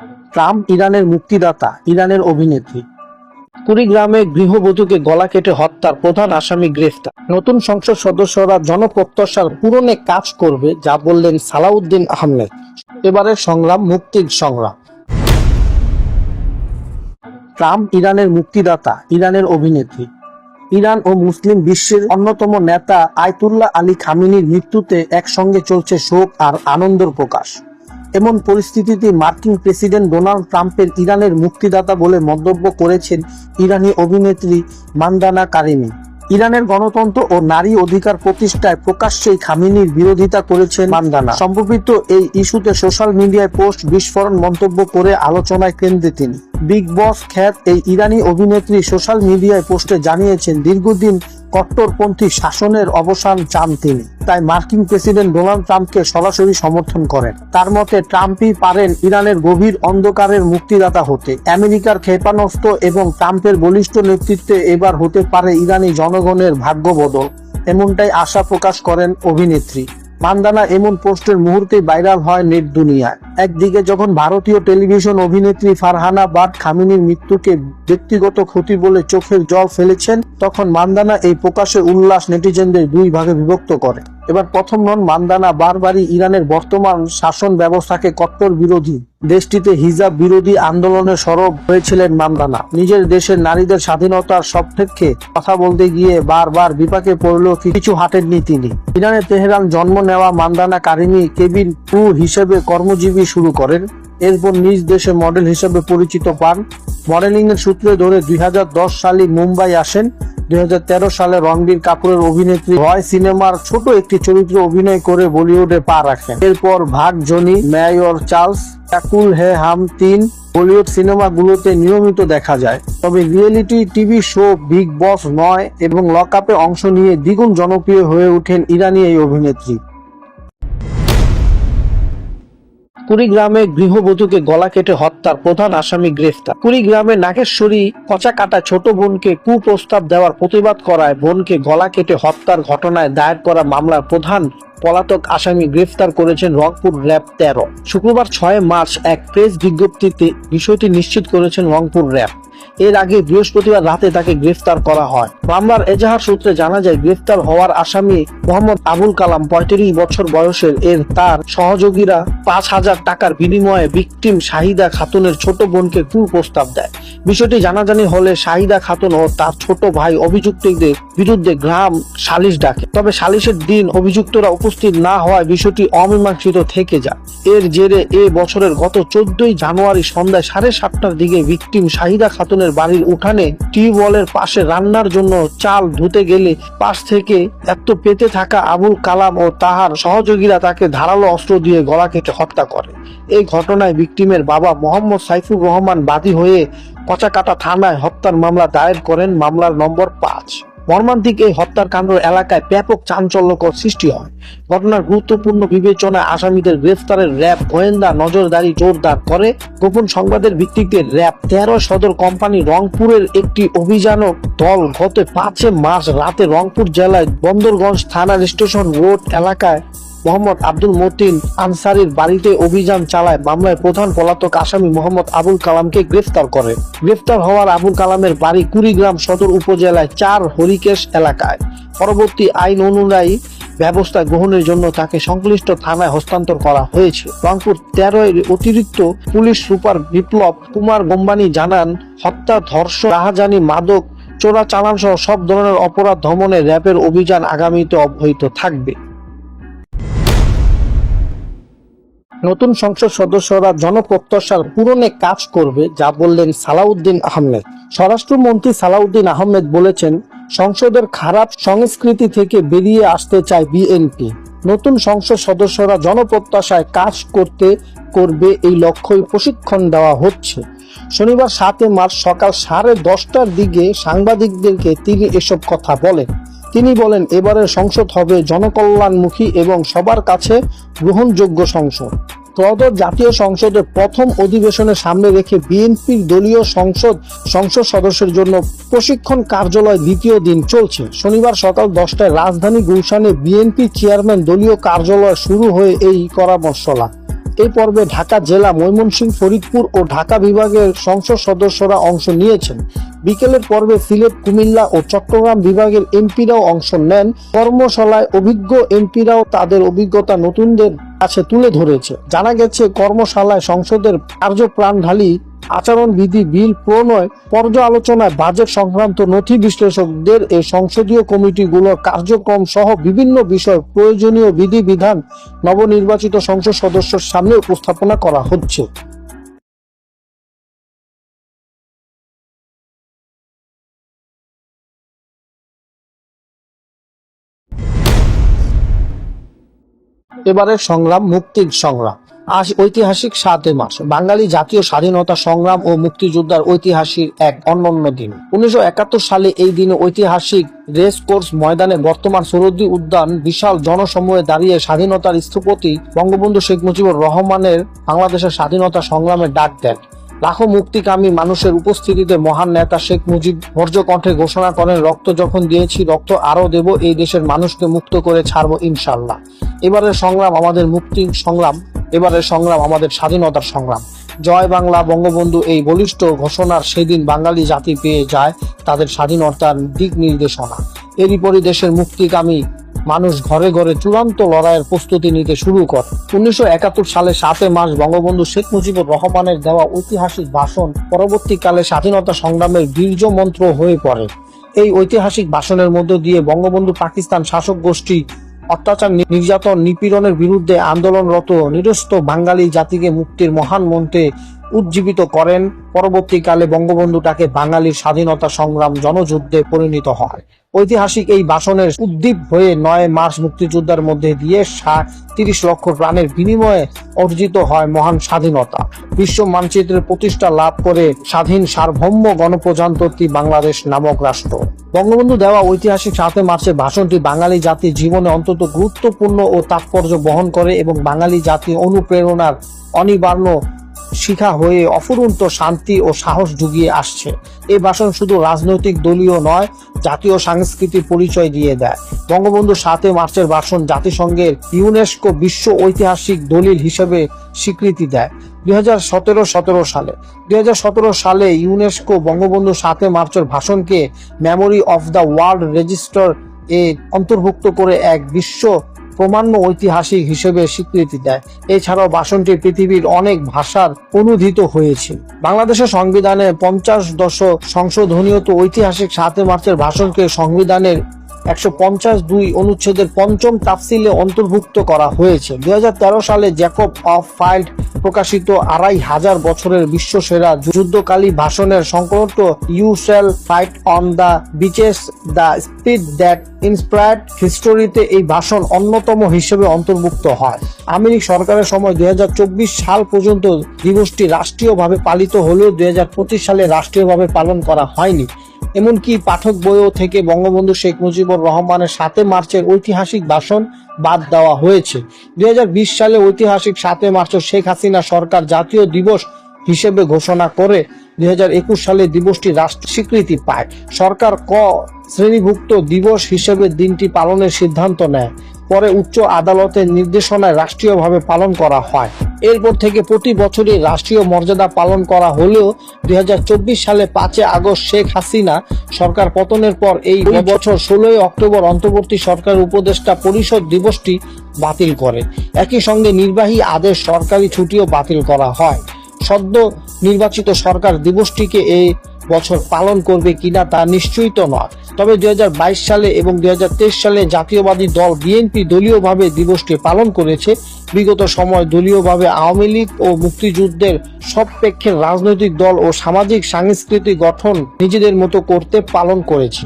Trump ইরানের মুক্তিদাতা, ইরানের অভিনেত্রী। কুড়িগ্রামে গৃহবধূকে গলা কেটে হত্যার প্রধান আসামি গ্রেফতার। নতুন সংসদ সদস্যরা জনপ্রত্যাশার পূরণে কাজ করবে, যা বললেন সালাউদ্দিন আহমেদ। এবারের সংগ্রাম মুক্তির সংগ্রাম। ট্রাম্প ইরানের মুক্তিদাতা, ইরানের অভিনেত্রী। ইরান ও মুসলিম বিশ্বের অন্যতম নেতা আয়াতুল্লাহ আলী খামেনির মৃত্যুতে একসঙ্গে চলছে শোক আর আনন্দের প্রকাশ। এমন পরিস্থিতিতে মার্কিন প্রেসিডেন্ট ডোনাল্ড ট্রাম্পের ইরানের মুক্তিদাতা বলে মন্তব্য করেছেন ইরানি অভিনেত্রী মান্দানা কারিমি। ইরানের গণতন্ত্র ও নারী অধিকার প্রতিষ্ঠায় প্রকাশ্যেই খামেনির বিরোধিতা করেছেন মান্দানা। সম্প্রতি এই ইস্যুতে সোশ্যাল মিডিয়ায় পোস্ট বিস্ফোরণ মন্তব্য করে আলোচনায় কেন্দ্রে তিনি। বিগ বস খ্যাত এই ইরানি অভিনেত্রী সোশ্যাল মিডিয়ায় পোস্টে জানিয়েছেন দীর্ঘদিন কট্টরপন্থী শাসনের অবসান চান তিনি, তাই মার্কিন প্রেসিডেন্ট ডোনাল্ড ট্রাম্পকে সরাসরি সমর্থন করেন। তার মতে ট্রাম্পই পারেন ইরানের গভীর অন্ধকারের মুক্তিদাতা হতে। আমেরিকার ক্ষেপণাস্ত্র এবং ট্রাম্পের বলিষ্ঠ নেতৃত্বে এবার হতে পারে ইরানি জনগণের ভাগ্য বদল, এমনটাই আশা প্রকাশ করেন অভিনেত্রী। মান্দানা এমন পোস্টের মুহূর্তে ভাইরাল হয় নেট দুনিয়ায়। একদিকে যখন ভারতীয় টেলিভিশন অভিনেত্রী ফারহানা বাট খামেনির মৃত্যুকে ব্যক্তিগত ক্ষতি বলে চোখের জল ফেলেছেন, তখন মান্দানা এই প্রকাশের উল্লাস নেটিজেনদের দুই ভাগে বিভক্ত করে। এবার প্রথম নন মান্দানা, বারবারই ইরানের বর্তমান শাসন ব্যবস্থাকে কট্টর বিরোধী। দেশটিতে হিজাব বিরোধী আন্দোলনে সরব হয়েছিলেন মান্দানা। নিজের দেশের নারীদের স্বাধীনতার সপক্ষে কথা বলতে গিয়ে বারবার বিপাকে পড়লেও কিছু হাঁটেননি তিনি। ইরানের তেহরান জন্ম নেওয়া মান্দানা কারিমি কেবিন ক্রু হিসেবে কর্মজীবী শুরু করেন। এরপর নিজ দেশে মডেল হিসেবে পরিচিত পান। মডেলিং এর সূত্রে ধরে 2010 সালে মুম্বাই আসেন। 2013 সালে রণবীর কাপুরের অভিনেত্রী রয় সিনেমার ছোট একটি চরিত্রে অভিনয় করে বলিউডে পা রাখেন। এরপর ভাগ জনি, মেয়র চার্লস, কাকুল হে হাম 3 বলিউড সিনেমাগুলোতে নিয়মিত দেখা যায়। তবে রিয়েলিটি টিভি শো বিগ বস 9 এবং লক আপে অংশ নিয়ে দ্বিগুণ জনপ্রিয় হয়ে ওঠেন ইরানি এই অভিনেত্রী। কুড়িগ্রামে গৃহবধূকে গলা কেটে হত্যার প্রধান আসামি গ্রেফতার। কুড়িগ্রামে নাগেশ্বরী কচা কাটা ছোট বোনকে কুপ্রস্তাব দেওয়ার প্রতিবাদ করায় বোনকে গলা কেটে হত্যার ঘটনায় দায়ের করা মামলার প্রধান পলাতক আসামি গ্রেফতার করেছেন রংপুর র্যাব 13। শুক্রবার 6 মার্চ এক প্রেস বিজ্ঞপ্তিতে বিষয়টি নিশ্চিত করেছেন রংপুর র্যাব। এর আগে বৃহস্পতিবার রাতে তাকে গ্রেফতার করা হয়। মামলার এজাহার সূত্রে জানা যায় গ্রেফতার হওয়ার আসামি মোহাম্মদ আবুল কালাম 35 বছর বয়সের। তার সহযোগীরা 5,000 টাকার বিনিময়ে ভিকটিম শাহিদা খাতুনের ছোট বোনকে কুপ্রস্তাব দেয়। বিষয়টি জানাজানি হলে শাহিদা খাতুন ও তার ছোট ভাই অভিযুক্তদের বিরুদ্ধে গ্রাম সালিশ ডাকে। তবে সালিশের দিন অভিযুক্তরা উপস্থিত না হওয়ায় বিষয়টি অমীমাংসিত থেকে যায়। এর জেরে বছরের গত 14 জানুয়ারি সন্ধ্যায় 7:30টার দিকে ভিকটিম শাহিদা খাতুনের বাড়ির উঠানে টিউবওয়েলের পাশে রান্নার জন্য চাল ধুতে গেলে পাশ থেকে পেতে থাকা আবুল কালাম ও তাহার সহযোগীরা তাকে ধারালো অস্ত্র দিয়ে গলা কেটে হত্যা করে। এই ঘটনায় ভিকটিমের বাবা মোহাম্মদ সাইফুর রহমান বাদী হয়ে কচাকাটা থানায় হত্যার মামলা দায়ের করেন। মামলার নম্বর 5। মর্মান্তিক এই হত্যার কাণ্ড এলাকায় ব্যাপক চাঞ্চল্যকর সৃষ্টি হয়। ঘটনার গুরুত্বপূর্ণ বিবেচনায় আসামিদের গ্রেফতারের র্যাব গোয়েন্দা নজরদারি জোরদার করে। গোপন সংবাদের ভিত্তিতে র্যাব 13 সদর কোম্পানি রংপুরের একটি অভিযানক দল গত 5 মার্চ রাতে রংপুর জেলায় বন্দরগঞ্জ থানার স্টেশন রোড এলাকায় মোহাম্মদ আব্দুল মতিন আনসারির বাড়িতে অভিযান চালায়। মামলায় প্রধান পলাতক আসামি মোহাম্মদ আবুল কালামকে গ্রেফতার করে। গ্রেফতার হওয়ার আবুল কালামের বাড়ি কুড়িগ্রাম সদর উপজেলায় 4 হরিকেশ এলাকায়। পরবর্তী আইন অনুযায়ী ব্যবস্থা গ্রহণের জন্য তাকে সংশ্লিষ্ট থানায় হস্তান্তর করা হয়েছে। রংপুর 13 অতিরিক্ত পুলিশ সুপার বিপ্লব কুমার গোম্বানি জানান, হত্যা, ধর্ষণ, রাহাজানি, মাদক চোরাচালান সহ সব ধরনের অপরাধ দমনে র্যাবের অভিযান আগামীতে অব্যাহত থাকবে। নতুন সংসদ সদস্যরা জনপ্রত্যাশার পূরণে কাজ করবে, যা বললেন সালাউদ্দিন আহমেদ। স্বরাষ্ট্রমন্ত্রী সালাউদ্দিন আহমেদ বলেছেন, সংসদের খারাপ সংস্কৃতি থেকে বেরিয়ে আসতে চায় বিএনপি। নতুন সংসদ সদস্যরা জনপ্রত্যাশায় কাজ করবে, এই লক্ষ্যই প্রশিক্ষণ দেওয়া হচ্ছে। শনিবার 7 মার্চ সকাল 10:30টার দিকে সাংবাদিকদেরকে তিনি এসব কথা বলেন। তিনি বলেন, এবারের সংসদ হবে জনকল্যাণমুখী এবং সবার কাছে গ্রহণযোগ্য সংসদ। ত্রয়োদশ জাতীয় সংসদের প্রথম অধিবেশনের সামনে রেখে বিএনপির দলীয় সংসদ সদস্যের জন্য প্রশিক্ষণ কার্যালয় দ্বিতীয় দিন চলছে। শনিবার সকাল 10টায় রাজধানী গুলশানে বিএনপি চেয়ারম্যান দলীয় কার্যালয় শুরু হয়ে এই পরামর্শলা। এই পর্বে ঢাকা জেলা, ময়মনসিংহ, ফরিদপুর ও ঢাকা বিভাগের সংসদ সদস্যরা অংশ নিয়েছেন। বিকেলের পর্বে সিলেট, কুমিল্লা ও চট্টগ্রাম বিভাগের এমপিরাও অংশ নেন। কর্মশালায় অভিজ্ঞ এমপিরাও তাদের অভিজ্ঞতা নতুনদের কাছে তুলে ধরেছে। জানা গেছে, কর্মশালায় সংসদের কার্যপ্রাণঢালী আচরণবিধি বিল প্রণয়, পর্যালোচনায় বাজেট সংক্রান্ত নথি, বিশ্লেষকদের এই সংসদীয় কমিটিগুলোর কার্যক্রম সহ বিভিন্ন বিষয় প্রয়োজনীয় বিধিবিধান নবনির্বাচিত সংসদ সদস্যের সামনে উপস্থাপনা করা হচ্ছে। এবারের সংগ্রাম, মুক্তির সংগ্রাম। আজ ঐতিহাসিক ৭ মার্চ, বাঙালি জাতীয় স্বাধীনতা সংগ্রাম ও মুক্তিযোদ্ধার ঐতিহাসিক এক অনন্য দিন। 1971 সালে এই দিনে ঐতিহাসিক রেস কোর্স ময়দানে বর্তমান সরোদ্দি উদ্যান বিশাল জনসমূহে দাঁড়িয়ে স্বাধীনতার স্থপতি বঙ্গবন্ধু শেখ মুজিবুর রহমানের বাংলাদেশের স্বাধীনতা সংগ্রামের ডাক দেন। লাখো মুক্তিকামী মানুষের উপস্থিতিতে মহান নেতা শেখ মুজিব বজ্রকণ্ঠে ঘোষণা করেন, রক্ত যখন দিয়েছি, রক্ত আরো দেব, এই দেশের মানুষকে মুক্ত করে ছাড়বো ইনশাল্লাহ। এবারের সংগ্রাম আমাদের মুক্তির সংগ্রাম, এবারের সংগ্রাম আমাদের স্বাধীনতার সংগ্রাম। জয় বাংলা। বঙ্গবন্ধু এই বলিষ্ঠ ঘোষণার সেদিন বাঙালি জাতি পেয়ে যায় তাদের স্বাধীনতার দিক নির্দেশনা। এরই পরে দেশের মুক্তিকামী মানুষ ঘরে ঘরে চূড়ান্ত লড়াইয়ের প্রস্তুতি নিতে শুরু করে। 1971 সালে ৭ মার্চ বঙ্গবন্ধু শেখ মুজিবুর রহমানের দেওয়া ঐতিহাসিক ভাষণ পরবর্তীকালে স্বাধীনতা সংগ্রামের বীর্য মন্ত্র হয়ে পড়ে। এই ঐতিহাসিক ভাষণের মধ্য দিয়ে বঙ্গবন্ধু পাকিস্তান শাসক গোষ্ঠী অত্যাচার, নির্যাতন, নিপীড়নের বিরুদ্ধে আন্দোলনরত নিরস্ত বাঙালি জাতিকে মুক্তির মহান মন্ত্রে উজ্জীবিত করেন। পরবর্তীকালে বঙ্গবন্ধুটাকে বাঙালির স্বাধীনতা সংগ্রাম জনযুদ্ধে পরিণত হয়। ঐতিহাসিক এই ভাষণের উদ্দীপ হয়ে ৯ মার্চ মুক্তিযোদ্ধার মধ্যে দিয়ে ৩০ লক্ষ প্রাণের বিনিময়ে অর্জিত হয় মহান স্বাধীনতা। বিশ্ব মানচিত্রের প্রতিষ্ঠা লাভ করে স্বাধীন সার্বভৌম গণপ্রজাতন্ত্রী বাংলাদেশ নামক রাষ্ট্র। বঙ্গবন্ধু দেওয়া ঐতিহাসিক ৭ মার্চের ভাষণটি বাঙালি জাতির জীবনে অত্যন্ত গুরুত্বপূর্ণ ও তাৎপর্য বহন করে এবং বাঙালি জাতির অনুপ্রেরণার অনিবার্য শিখা হয়ে অফুরন্ত শান্তি ও সাহস জুগিয়ে আসছে। এই ভাষণ শুধু রাজনৈতিক দলীয় নয়, জাতীয় সংস্কৃতির পরিচয় দিয়ে দেয়। বঙ্গবন্ধু ৭ মার্চের ভাষণ জাতিসংঘের ইউনেস্কো বিশ্ব ঐতিহাসিক দলিল হিসেবে স্বীকৃতি দেয় 2017 সালে ইউনেস্কো বঙ্গবন্ধু ৭ মার্চের ভাষণকে memory of the world register এ অন্তর্ভুক্ত করে এক বিশ্ব প্রমাণ্য ঐতিহাসিক হিসেবে স্বীকৃতি দেয়। এছাড়াও ভাষণটি পৃথিবীর অনেক ভাষার অনুদিত হয়েছে। বাংলাদেশের সংবিধানে 50 সংশোধনীয়ত ঐতিহাসিক ৭ মার্চের ভাষণকে সংবিধানের 152 অনুচ্ছেদের ৫ম তাফসিলে অন্তর্ভুক্ত করা হয়েছে। 2013 সালে জ্যাকব অফ ফাইল্ড প্রকাশিত ২৫০০ বছরের বিশ্বসেরা যুদ্ধকালী ভাষণের সংকলন you shall fight on the beaches, the speech that inspired হিস্টোরিতে এই ভাষণ অন্যতম হিসেবে অন্তর্ভুক্ত হয়। আওয়ামী সরকারের সময় 2024 সাল পর্যন্ত দিবসটি রাষ্ট্রীয়ভাবে পালিত হলেও 2025 সালে রাষ্ট্রীয়ভাবে পালন করা হয়নি। এমনকি পাঠক বইও থেকে বঙ্গবন্ধু শেখ মুজিবুর রহমানের ৭ মার্চের ঐতিহাসিক ভাষণ বাদ দেওয়া হয়েছে। 2020 সালে ঐতিহাসিক ৭ মার্চ শেখ হাসিনা সরকার জাতীয় দিবস হিসেবে ঘোষণা করে 2021 সালে দিবসটি রাষ্ট্রীয় স্বীকৃতি পায়। সরকার শ্রেণীভুক্ত দিবস হিসেবে দিনটি পালনের সিদ্ধান্ত নেয়। পরে উচ্চ আদালতের নির্দেশনায় রাষ্ট্রীয়ভাবে পালন করা হয়। এরপর থেকে প্রতি বছরই রাষ্ট্রীয় মর্যাদা পালন করা হলেও 2024 সালে 5 আগস্ট শেখ হাসিনা সরকার পতনের পর এই বছর 16 অক্টোবর অন্তর্বর্তী সরকার উপদেষ্টা পরিষদ দিবসটি বাতিল করে। একই সঙ্গে নির্বাহী আদেশ সরকারি ছুটিও বাতিল করা হয়। সদ্য নির্বাচিত সরকার দিবসটিকে এই বছর পালন করবে কিনা তা নিশ্চিত নয়। তবে 2022 সালে এবং 2023 সালে জাতীয়বাদী দল বিএনপি দলীয়ভাবে দিবসটি পালন করেছে। বিগত সময় দলীয়ভাবে আওয়ামী লীগ ও মুক্তিযুদ্ধের সপক্ষের রাজনৈতিক দল ও সামাজিক সাংস্কৃতিক গঠন নিজেদের মতো করতে পালন করেছে।